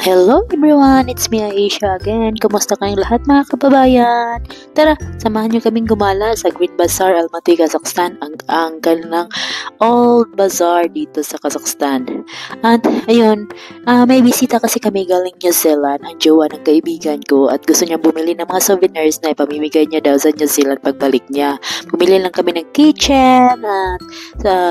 Hello everyone, it's me Aisha again. Kumusta kayong lahat mga kababayan? Tara, samahan niyo kaming gumala sa Green Bazaar, Almaty, Kazakhstan, ang ng Old Bazaar dito sa Kazakhstan. At ayun, may bisita kasi kami galing New Zealand, ang jowa ng kaibigan ko at gusto niya bumili ng mga souvenirs na ipamimigay niya daw sa New Zealand pagbalik niya. Bumili lang kami ng keychain at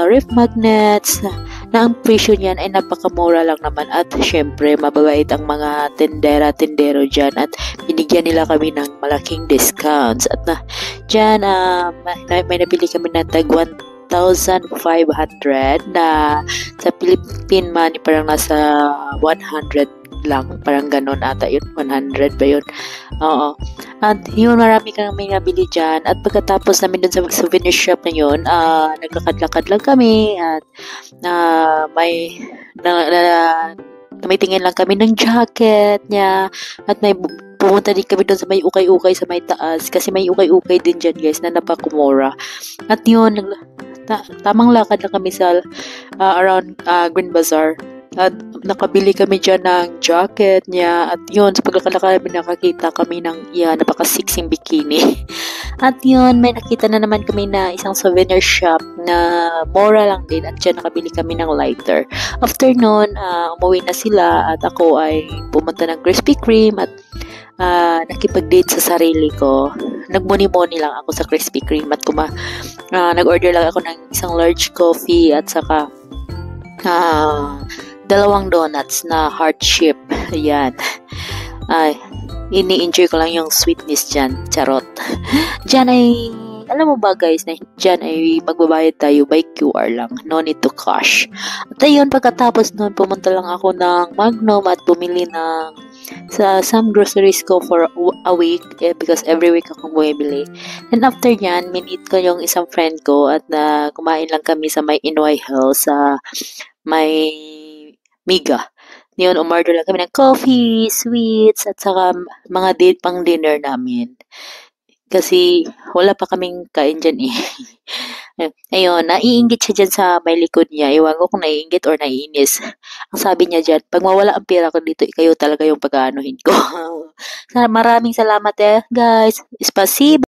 ref magnets na ang presyo niyan ay napakamura lang naman at syempre mababait ang mga tendero dyan at binigyan nila kami ng malaking discounts at dyan may nabili kami na tag 1,500 na sa Philippine money parang nasa 100 lang, parang ganon ata yun, 100 ba yun? Oo. At yun, marami kami nabili dyan at pagkatapos namin dun sa souvenir shop na yun, naglakad-lakad lang kami at may tingin lang kami ng jacket niya at may pumunta din kami doon sa may ukay-ukay sa may taas kasi may ukay-ukay din dyan guys na napakumura. At yun, tamang lakad lang kami sa around Green Bazaar at nakabili kami dyan ng jacket niya at yun, sa pagkakalakad kami nakakita kami ng napaka-sexing bikini. At yun, may nakita na naman kami na isang souvenir shop na mura lang din at dyan nakabili kami ng lighter. After nun, umuwi na sila at ako ay pumunta ng Krispy Kreme at nakipag-date sa sarili ko. Nagmuni-muni lang ako sa Krispy Kreme at nag-order lang ako ng isang large coffee at saka 2 donuts na heart shape. Ayan. Ay, ini-enjoy ko lang yung sweetness dyan. Charot. Dyan ay, alam mo ba guys, na dyan ay magbabayad tayo by QR lang. No need to cash. At ayun, pagkatapos nun, pumunta lang ako ng Magnum at bumili ng sa some groceries ko for a week because every week akong bumibili. And after nyan, minit ko yung isang friend ko at kumain lang kami sa may Inway Hill sa may Miga. Yun, umorder lang kami ng coffee, sweets, at saka mga pang dinner namin. Kasi wala pa kaming kain dyan eh. Ayun, naiinggit siya dyan sa may likod niya. Iwan ko kung naiinggit or naiinis. Ang sabi niya dyan, pag mawala ang pera ko dito, kayo talaga yung pag-aanuhin ko. Maraming salamat guys. Spasibo.